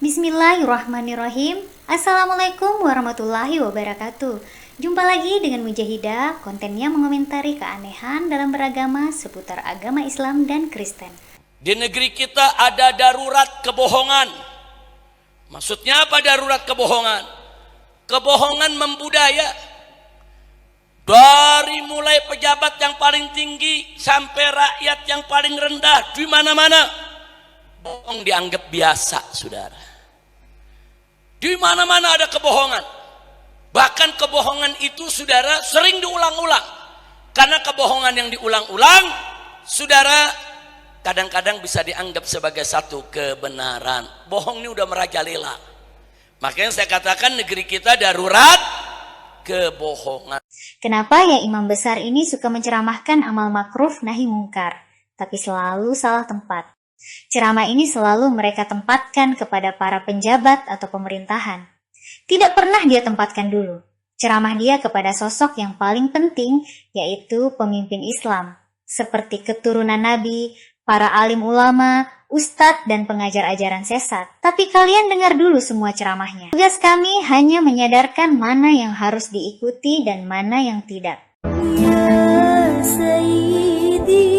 Bismillahirrahmanirrahim. Assalamualaikum warahmatullahi wabarakatuh. Jumpa lagi dengan Mujahidah, kontennya mengomentari keanehan dalam beragama seputar agama Islam dan Kristen. Di negeri kita ada darurat kebohongan. Maksudnya apa darurat kebohongan? Kebohongan membudaya. Dari mulai pejabat yang paling tinggi sampai rakyat yang paling rendah, di mana-mana bohong dianggap biasa, saudara. Di mana-mana ada kebohongan. Bahkan kebohongan itu, saudara, sering diulang-ulang. Karena kebohongan yang diulang-ulang, saudara, kadang-kadang bisa dianggap sebagai satu kebenaran. Bohong ini udah merajalela. Makanya saya katakan negeri kita darurat kebohongan. Kenapa ya imam besar ini suka menceramahkan amal makruh nahi mungkar, tapi selalu salah tempat? Ceramah ini selalu mereka tempatkan kepada para penjabat atau pemerintahan. Tidak pernah dia tempatkan dulu ceramah dia kepada sosok yang paling penting, yaitu pemimpin Islam, seperti keturunan Nabi, para alim ulama, ustadz, dan pengajar ajaran sesat. Tapi kalian dengar dulu semua ceramahnya. Tugas kami hanya menyadarkan mana yang harus diikuti dan mana yang tidak. Ya Sayyidi,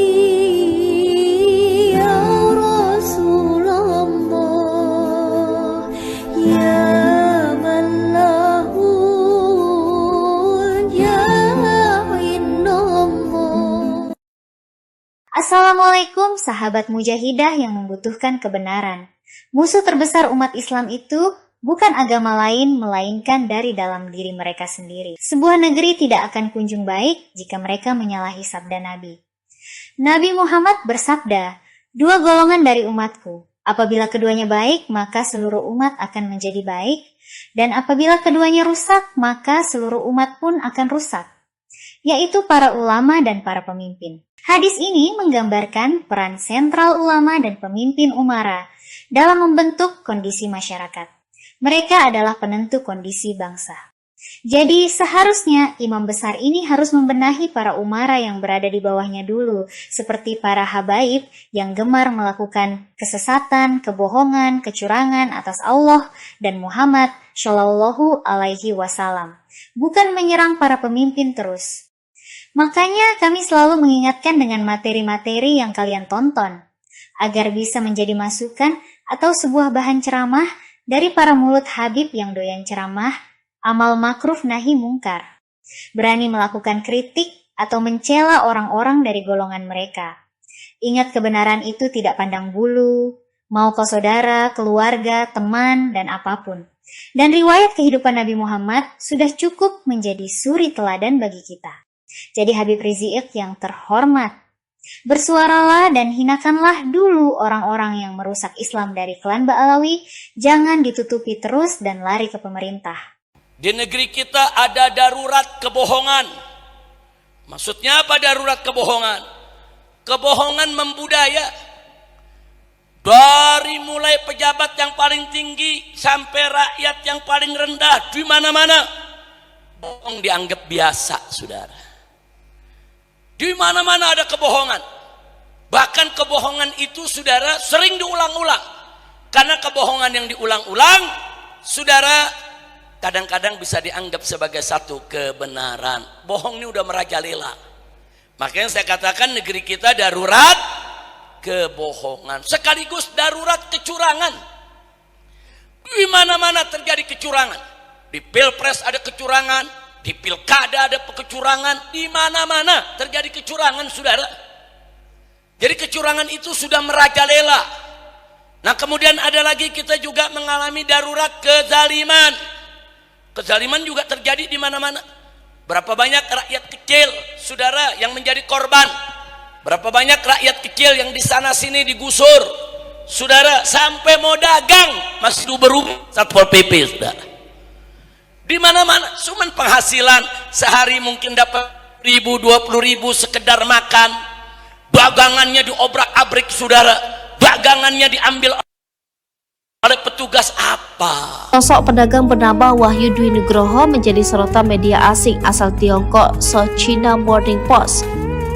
Assalamualaikum sahabat mujahidah yang membutuhkan kebenaran. Musuh terbesar umat Islam itu bukan agama lain melainkan dari dalam diri mereka sendiri. Sebuah negeri tidak akan kunjung baik jika mereka menyalahi sabda Nabi. Nabi Muhammad bersabda, "Dua golongan dari umatku, apabila keduanya baik maka seluruh umat akan menjadi baik, dan apabila keduanya rusak maka seluruh umat pun akan rusak," yaitu para ulama dan para pemimpin. Hadis ini menggambarkan peran sentral ulama dan pemimpin umara dalam membentuk kondisi masyarakat. Mereka adalah penentu kondisi bangsa. Jadi seharusnya imam besar ini harus membenahi para umara yang berada di bawahnya dulu, seperti para habaib yang gemar melakukan kesesatan, kebohongan, kecurangan atas Allah dan Muhammad Shallallahu Alaihi Wasallam, bukan menyerang para pemimpin terus. Makanya kami selalu mengingatkan dengan materi-materi yang kalian tonton, agar bisa menjadi masukan atau sebuah bahan ceramah dari para mulut Habib yang doyan ceramah, amal makruh nahi mungkar. Berani melakukan kritik atau mencela orang-orang dari golongan mereka. Ingat kebenaran itu tidak pandang bulu, mau kau saudara, keluarga, teman, dan apapun. Dan riwayat kehidupan Nabi Muhammad sudah cukup menjadi suri teladan bagi kita. Jadi Habib Rizik yang terhormat, bersuaralah dan hinakanlah dulu orang-orang yang merusak Islam dari klan Ba'alawi, jangan ditutupi terus dan lari ke pemerintah. Di negeri kita ada darurat kebohongan. Maksudnya apa darurat kebohongan? Kebohongan membudaya. Dari mulai pejabat yang paling tinggi sampai rakyat yang paling rendah, di mana-mana bohong dianggap biasa, saudara. Di mana-mana ada kebohongan. Bahkan kebohongan itu, saudara, sering diulang-ulang. Karena kebohongan yang diulang-ulang, saudara, kadang-kadang bisa dianggap sebagai satu kebenaran. Bohong ini udah merajalela. Makanya saya katakan negeri kita darurat kebohongan. Sekaligus darurat kecurangan. Di mana-mana terjadi kecurangan. Di Pilpres ada kecurangan. Di pilkada ada kecurangan, di mana-mana terjadi kecurangan, saudara. Jadi kecurangan itu sudah merajalela. Nah, kemudian ada lagi kita juga mengalami darurat kezaliman. Kezaliman juga terjadi di mana-mana. Berapa banyak rakyat kecil, saudara, yang menjadi korban. Berapa banyak rakyat kecil yang di sana sini digusur, saudara, sampai mau dagang masih berubah Satpol PP, saudara. Di mana-mana, cuman penghasilan sehari mungkin dapat 1.000-20.000 sekedar makan. Dagangannya diobrak-abrik, saudara. Dagangannya diambil oleh petugas apa? Sosok pedagang bernama Wahyu Dwi Nugroho menjadi sorotan media asing asal Tiongkok, South China Morning Post.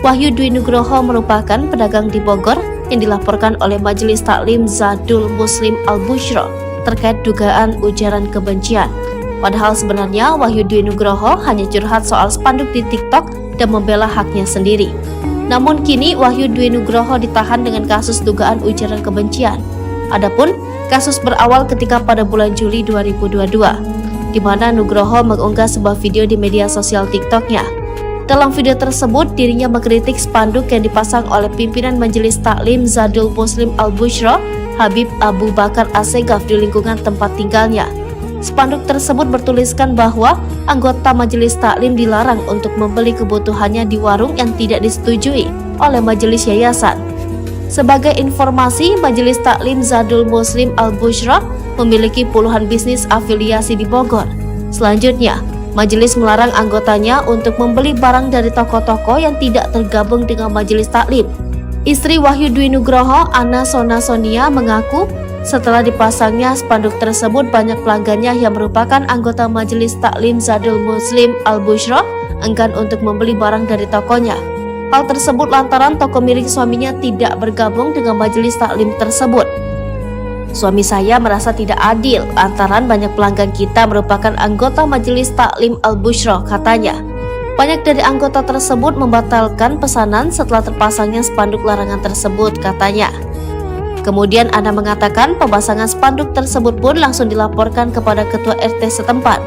Wahyu Dwi Nugroho merupakan pedagang di Bogor yang dilaporkan oleh Majelis Taklim Zadul Muslim Al-Bushra terkait dugaan ujaran kebencian. Padahal sebenarnya Wahyu Dwi Nugroho hanya curhat soal spanduk di TikTok dan membela haknya sendiri. Namun kini Wahyu Dwi Nugroho ditahan dengan kasus dugaan ujaran kebencian. Adapun kasus berawal ketika pada bulan Juli 2022, di mana Nugroho mengunggah sebuah video di media sosial TikToknya. Dalam video tersebut, dirinya mengkritik spanduk yang dipasang oleh pimpinan Majelis Taklim Zadul Muslim Al-Bushra, Habib Abu Bakar Assegaf di lingkungan tempat tinggalnya. Spanduk tersebut bertuliskan bahwa anggota Majelis Taklim dilarang untuk membeli kebutuhannya di warung yang tidak disetujui oleh Majelis Yayasan. Sebagai informasi, Majelis Taklim Zadul Muslim Al-Bushra memiliki puluhan bisnis afiliasi di Bogor. Selanjutnya, majelis melarang anggotanya untuk membeli barang dari toko-toko yang tidak tergabung dengan Majelis Taklim. Istri Wahyu Dwi Nugroho, Ana Sona Sonia, mengaku setelah dipasangnya spanduk tersebut, banyak pelanggannya yang merupakan anggota Majelis Taklim Zadul Muslim Al-Bushra enggan untuk membeli barang dari tokonya. Hal tersebut lantaran toko milik suaminya tidak bergabung dengan Majelis Taklim tersebut. Suami saya merasa tidak adil lantaran banyak pelanggan kita merupakan anggota Majelis Taklim Al-Bushra, katanya. Banyak dari anggota tersebut membatalkan pesanan setelah terpasangnya spanduk larangan tersebut, katanya. Kemudian Ana mengatakan pemasangan spanduk tersebut pun langsung dilaporkan kepada ketua RT setempat.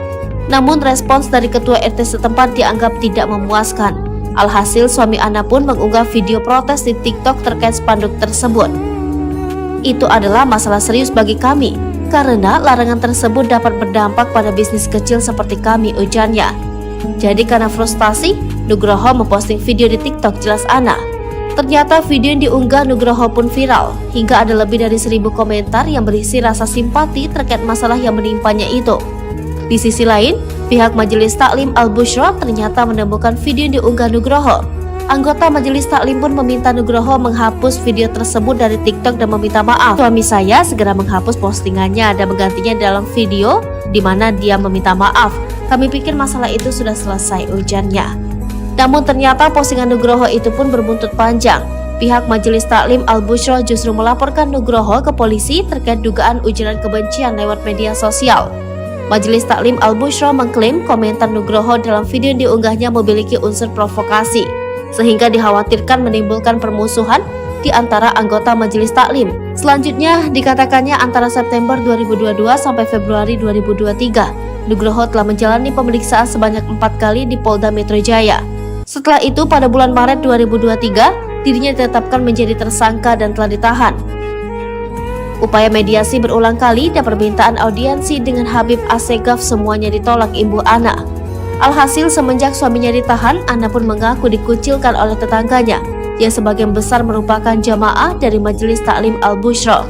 Namun respons dari ketua RT setempat dianggap tidak memuaskan. Alhasil suami Ana pun mengunggah video protes di TikTok terkait spanduk tersebut. Itu adalah masalah serius bagi kami, karena larangan tersebut dapat berdampak pada bisnis kecil seperti kami, ujarnya. Jadi karena frustasi, Nugroho memposting video di TikTok, jelas Ana. Ternyata video yang diunggah Nugroho pun viral, hingga ada lebih dari 1000 komentar yang berisi rasa simpati terkait masalah yang menimpanya itu. Di sisi lain, pihak Majelis Taklim Al-Bushra ternyata menemukan video yang diunggah Nugroho. Anggota Majelis Taklim pun meminta Nugroho menghapus video tersebut dari TikTok dan meminta maaf. Suami saya segera menghapus postingannya dan menggantinya dalam video di mana dia meminta maaf. Kami pikir masalah itu sudah selesai, ujarnya. Namun ternyata postingan Nugroho itu pun berbuntut panjang. Pihak Majelis Taklim Al-Bushra justru melaporkan Nugroho ke polisi terkait dugaan ujaran kebencian lewat media sosial. Majelis Taklim Al-Bushra mengklaim komentar Nugroho dalam video yang diunggahnya memiliki unsur provokasi, sehingga dikhawatirkan menimbulkan permusuhan di antara anggota Majelis Taklim. Selanjutnya, dikatakannya antara September 2022 sampai Februari 2023, Nugroho telah menjalani pemeriksaan sebanyak 4 kali di Polda Metro Jaya. Setelah itu, pada bulan Maret 2023, dirinya ditetapkan menjadi tersangka dan telah ditahan. Upaya mediasi berulang kali dan permintaan audiensi dengan Habib Assegaf semuanya ditolak Ibu Ana. Alhasil semenjak suaminya ditahan, Ana pun mengaku dikucilkan oleh tetangganya, yang sebagian besar merupakan jamaah dari Majelis Taklim Al-Bushra.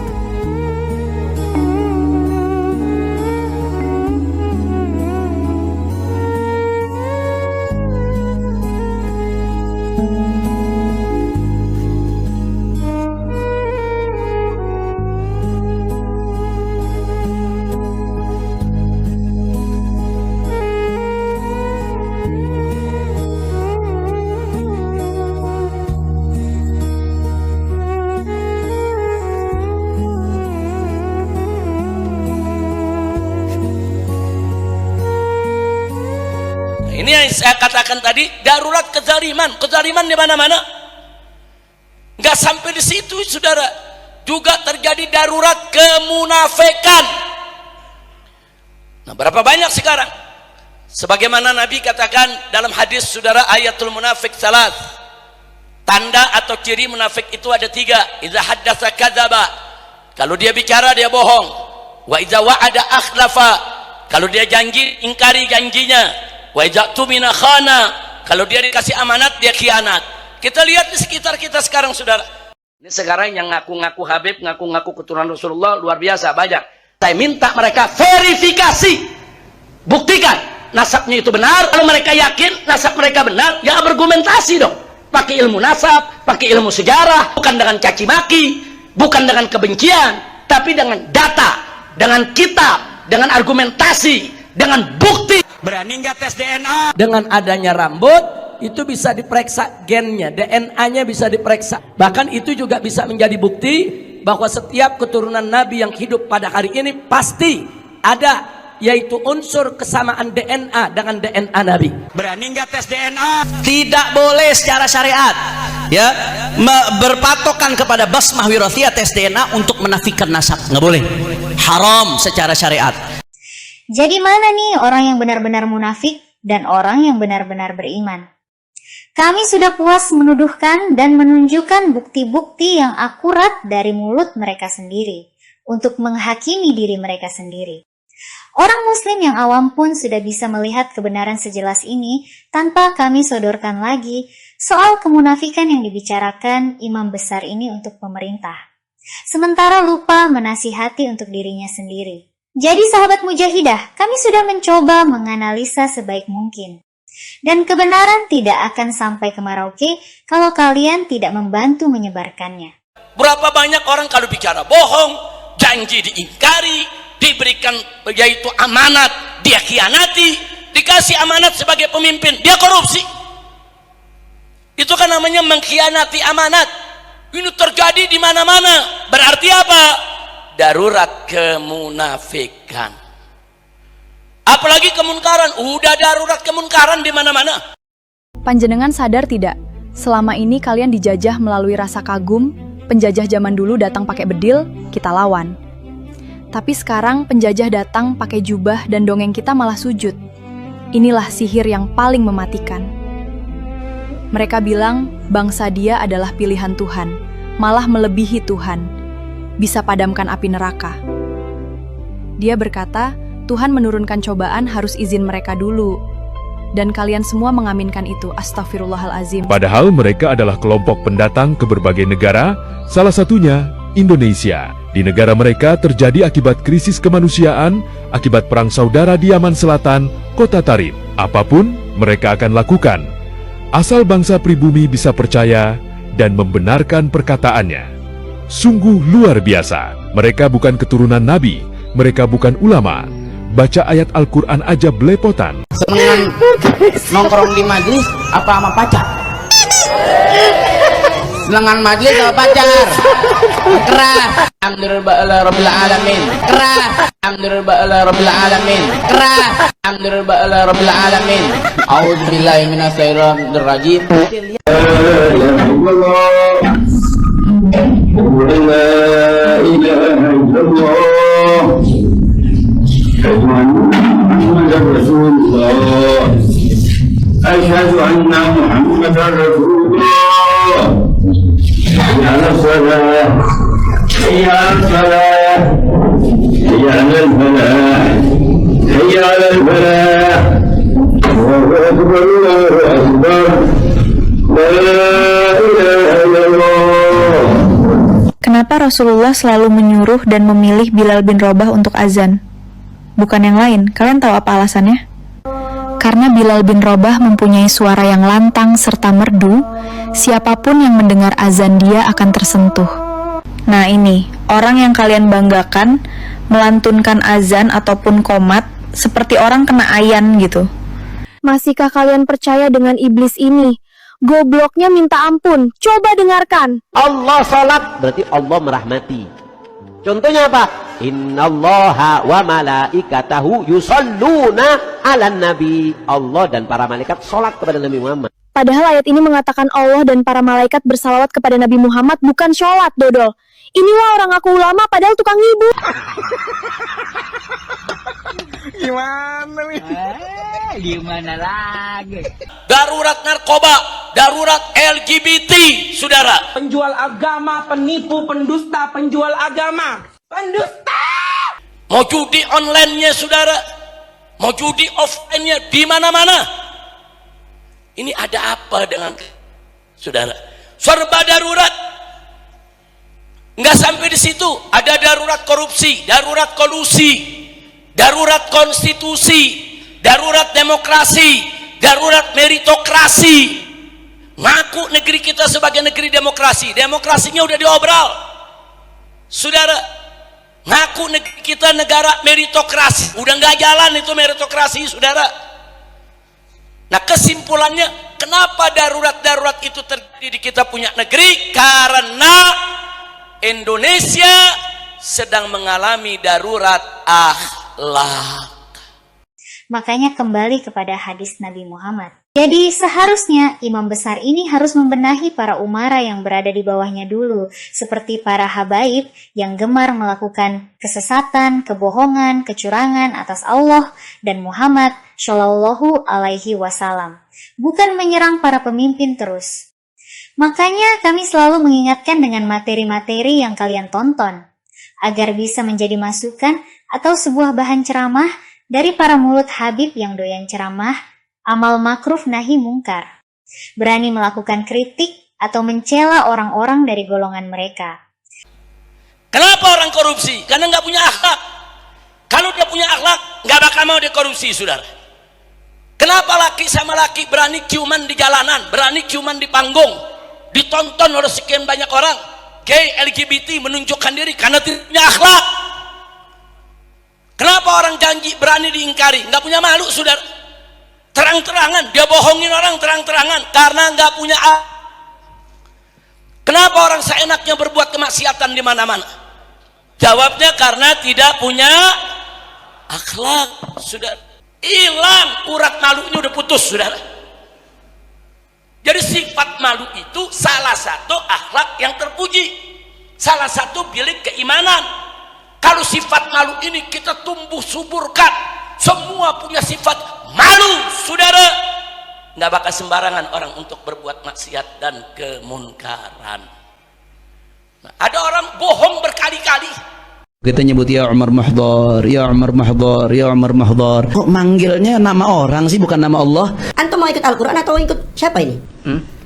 Ini yang saya katakan tadi, darurat kezaliman di mana-mana. Nggak sampai di situ, saudara. Juga terjadi darurat kemunafikan. Nah, berapa banyak sekarang? Sebagaimana Nabi katakan dalam hadis, saudara, ayatul munafik salat. Tanda atau ciri munafik itu ada 3. Idza haddatsa kadzaba. Kalau dia bicara dia bohong. Wa idza wa'ada akhlafa. Kalau dia janji, ingkari janjinya. Wa idza tumina khana, kalau dia dikasih amanat dia khianat. Kita lihat di sekitar kita sekarang, saudara. Ini sekarang yang ngaku-ngaku Habib, ngaku-ngaku keturunan Rasulullah luar biasa banyak. Saya minta mereka verifikasi, buktikan nasabnya itu benar. Kalau mereka yakin nasab mereka benar, ya argumentasi dong. Pakai ilmu nasab, pakai ilmu sejarah, bukan dengan caci maki, bukan dengan kebencian, tapi dengan data, dengan kitab, dengan argumentasi, dengan bukti. Berani nggak tes DNA? Dengan adanya rambut itu bisa diperiksa gennya, DNA-nya bisa diperiksa. Bahkan itu juga bisa menjadi bukti bahwa setiap keturunan Nabi yang hidup pada hari ini pasti ada, yaitu unsur kesamaan DNA dengan DNA Nabi. Berani nggak tes DNA? Tidak boleh secara syariat ya berpatokan kepada basmah wirathiyah tes DNA untuk menafikan nasab, nggak boleh, haram secara syariat. Jadi mana nih orang yang benar-benar munafik dan orang yang benar-benar beriman? Kami sudah puas menuduhkan dan menunjukkan bukti-bukti yang akurat dari mulut mereka sendiri untuk menghakimi diri mereka sendiri. Orang muslim yang awam pun sudah bisa melihat kebenaran sejelas ini tanpa kami sodorkan lagi soal kemunafikan yang dibicarakan imam besar ini untuk pemerintah. Sementara lupa menasihati untuk dirinya sendiri. Jadi sahabat mujahidah, kami sudah mencoba menganalisa sebaik mungkin. Dan kebenaran tidak akan sampai ke Merauke kalau kalian tidak membantu menyebarkannya. Berapa banyak orang kalau bicara bohong, janji diingkari, diberikan yaitu amanat, dia khianati, dikasih amanat sebagai pemimpin, dia korupsi. Itu kan namanya mengkhianati amanat. Ini terjadi di mana-mana. Berarti apa? Darurat kemunafikan. Apalagi kemunkaran, udah darurat kemunkaran di mana-mana. Panjenengan sadar tidak? Selama ini kalian dijajah melalui rasa kagum, penjajah zaman dulu datang pakai bedil, kita lawan. Tapi sekarang penjajah datang pakai jubah dan dongeng kita malah sujud. Inilah sihir yang paling mematikan. Mereka bilang bangsa dia adalah pilihan Tuhan, malah melebihi Tuhan, bisa padamkan api neraka. Dia berkata, Tuhan menurunkan cobaan harus izin mereka dulu. Dan kalian semua mengaminkan itu, astagfirullahalazim. Padahal mereka adalah kelompok pendatang ke berbagai negara, salah satunya Indonesia. Di negara mereka terjadi akibat krisis kemanusiaan, akibat perang saudara di Yaman Selatan, kota Tarim. Apapun mereka akan lakukan, asal bangsa pribumi bisa percaya dan membenarkan perkataannya. Sungguh luar biasa, mereka bukan keturunan Nabi, mereka bukan ulama. Baca ayat Al-Quran aja belepotan. Senengan nongkrong di majlis apa sama pacar? Senengan majlis sama pacar? Kerah. Alhamdulillah rabbil alamin. Kerah. Alhamdulillah rabbil alamin. Kerah. Alhamdulillah rabbil alamin. A'udzubillahi minasyaitonir rajim. La ilaha illallah. محمد رسول الله أشهد أن محمد رسول الله حي على الصلاة حي على الصلاة حي على الفلاح حي على الفلاح الله أكبر الله أكبر لا إله إلا الله. Kenapa Rasulullah selalu menyuruh dan memilih Bilal bin Rabah untuk azan? Bukan yang lain, kalian tahu apa alasannya? Karena Bilal bin Rabah mempunyai suara yang lantang serta merdu, siapapun yang mendengar azan dia akan tersentuh. Nah ini, orang yang kalian banggakan, melantunkan azan ataupun qomat, seperti orang kena ayan gitu. Masihkah kalian percaya dengan iblis ini? Gobloknya minta ampun, coba dengarkan. Allah salat, berarti Allah merahmati. Contohnya apa? Innallaha wa malaikatahu yusalluna 'alan nabi. Allah dan para malaikat salat kepada Nabi Muhammad. Padahal ayat ini mengatakan Allah dan para malaikat bersalawat kepada Nabi Muhammad, bukan sholat, dodol. Inilah orang aku ulama padahal tukang ngibul. Gimana nih? Gimana lagi? Darurat narkoba, darurat LGBT, saudara. Penjual agama, penipu, pendusta, penjual agama. Pendusta! Mau judi online-nya, saudara. Mau judi offline-nya di mana-mana. Ini ada apa dengan saudara? Serba darurat. Nggak sampai di situ, ada darurat korupsi, darurat kolusi, darurat konstitusi, darurat demokrasi, darurat meritokrasi. Ngaku negeri kita sebagai negeri demokrasi, demokrasinya udah diobral. Saudara, ngaku negeri kita negara meritokrasi, udah nggak jalan itu meritokrasi, saudara. Nah kesimpulannya, kenapa darurat-darurat itu terjadi di kita punya negeri? Karena Indonesia sedang mengalami darurat akhlak. Makanya kembali kepada hadis Nabi Muhammad. Jadi seharusnya imam besar ini harus membenahi para umara yang berada di bawahnya dulu, seperti para habaib yang gemar melakukan kesesatan, kebohongan, kecurangan atas Allah dan Muhammad Shallallahu Alaihi Wasallam. Bukan menyerang para pemimpin terus. Makanya kami selalu mengingatkan dengan materi-materi yang kalian tonton, agar bisa menjadi masukan atau sebuah bahan ceramah dari para mulut Habib yang doyan ceramah, amal makruf nahi mungkar, berani melakukan kritik atau mencela orang-orang dari golongan mereka. Kenapa orang korupsi? Karena nggak punya akhlak. Kalau dia punya akhlak, nggak bakal mau dia korupsi, saudara. Kenapa laki sama laki berani ciuman di jalanan, berani ciuman di panggung, ditonton oleh sekian banyak orang? Gay, LGBT menunjukkan diri karena tidak punya akhlak. Kenapa orang janji berani diingkari? Nggak punya malu, saudara. Terang-terangan dia bohongin orang, terang-terangan karena nggak punya akhlak. Kenapa orang seenaknya berbuat kemaksiatan di mana-mana? Jawabnya karena tidak punya akhlak. Sudah hilang, urat malunya udah putus, saudara. Jadi sifat malu itu salah satu akhlak yang terpuji, salah satu bilik keimanan. Kalau sifat malu ini kita tumbuh suburkan, semua punya sifat malu, saudara, nggak bakal sembarangan orang untuk berbuat maksiat dan kemunkaran. Nah, ada orang bohong berkali-kali. Kita nyebut ya Umar Mahdhar, ya Umar Mahdhar, ya Umar Mahdhar. Kok manggilnya nama orang sih, bukan nama Allah? Antum mau ikut Al-Quran atau ikut siapa ini?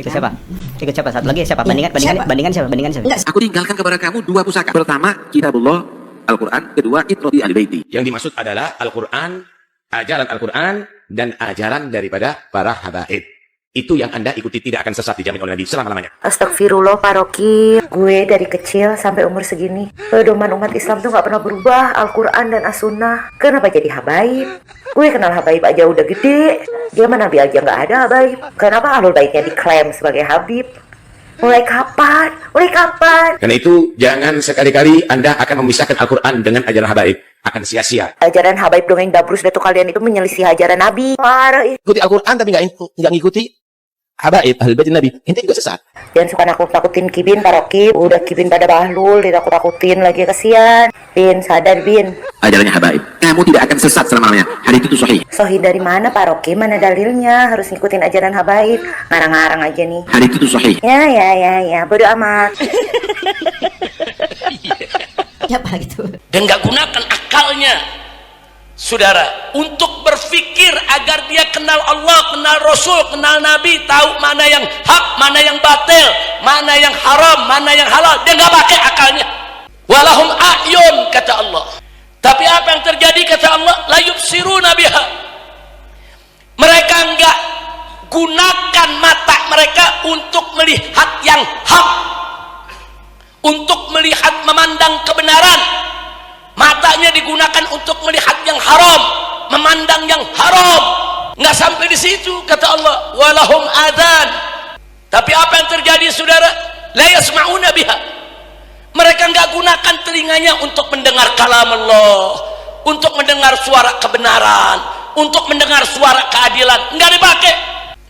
Ikut siapa? Ikut siapa? Satu lagi siapa? Bandingan siapa? Aku tinggalkan kepada kamu dua pusaka. Pertama, kitabullah Al-Quran, kedua itrati ahli baiti. Yang dimaksud adalah Al-Quran, ajaran Al-Quran dan ajaran daripada para habaib. Itu yang Anda ikuti, tidak akan sesat, dijamin oleh Nabi selama-lamanya. Astagfirullah Pak Roki, gue dari kecil sampai umur segini pedoman umat Islam tuh gak pernah berubah, Al-Quran dan As-Sunnah. Kenapa jadi habaib? Gue kenal habaib aja udah gede, zaman Nabi aja gak ada habaib. Kenapa ahlul baitnya diklaim sebagai habib? Mulai kapan? Karena itu jangan sekali-kali Anda akan memisahkan Al-Quran dengan ajaran habaib, akan sia-sia. Ajaran habaib dongeng dabrus datu kalian itu menyelisih ajaran Nabi. Parah. Ikuti Al-Quran tapi nggak ngikuti habaib ahli bait Nabi, ente juga sesat. Jangan suka nakut-nakutin Kibin, Pak Roki. Udah Kibin pada bahlul, ditakut-takutin lagi, kasihan. Bin, sadar Bin. Ajarannya habaib, kamu tidak akan sesat selama-lamanya. Hadits itu sahih. Sahih dari mana Pak Roki? Mana dalilnya? Harus ngikutin ajaran habaib. Ngarang-ngarang aja nih. Hadits itu sahih. Ya, bodo amat. Siapa gitu? Dan nggak gunakan akalnya, saudara, untuk berpikir agar dia kenal Allah, kenal Rasul, kenal Nabi, tahu mana yang hak, mana yang batil, mana yang haram, mana yang halal. Dia nggak pakai akalnya. Walahum a'yun, kata Allah. Tapi apa yang terjadi, kata Allah, la yubsiruna biha. Mereka nggak gunakan mata mereka untuk melihat yang hak, untuk melihat, memandang kebenaran. Matanya digunakan untuk melihat yang haram, memandang yang haram. Nggak sampai di situ, kata Allah, walahum adzan. Tapi apa yang terjadi, saudara? La yasma'una biha. Mereka nggak gunakan telinganya untuk mendengar kalam Allah, untuk mendengar suara kebenaran, untuk mendengar suara keadilan. Nggak dipakai.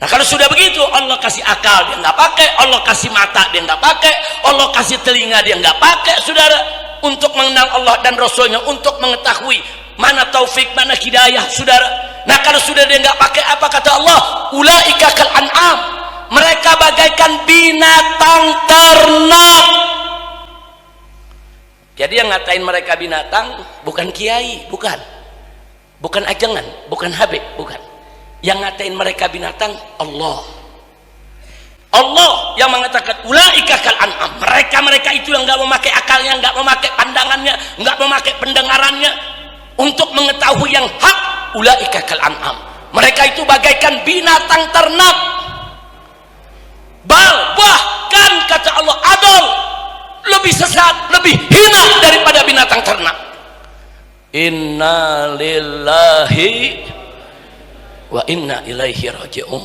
Nah, kalau sudah begitu, Allah kasih akal, dia nggak pakai. Allah kasih mata, dia nggak pakai. Allah kasih telinga, dia nggak pakai, saudara, untuk mengenal Allah dan Rasulnya, untuk mengetahui mana taufik, mana hidayah, saudara. Nah, kalau sudah dia nggak pakai, apa kata Allah? Ulaika kal an'am. Mereka bagaikan binatang ternak. Jadi yang ngatain mereka binatang bukan kiai, bukan ajengan, bukan habib, bukan. Yang ngatain mereka binatang Allah. Allah yang mengatakan ulaika kal an'am. Mereka itu yang nggak memakai akalnya, nggak memakai pandangannya, nggak memakai pendengarannya untuk mengetahui yang hak. Ulaika kal an'am. Mereka itu bagaikan binatang ternak. Bahkan kata Allah, adol, lebih sesat, lebih hina daripada binatang ternak. Inna lillahi wa inna ilaihi raji'un.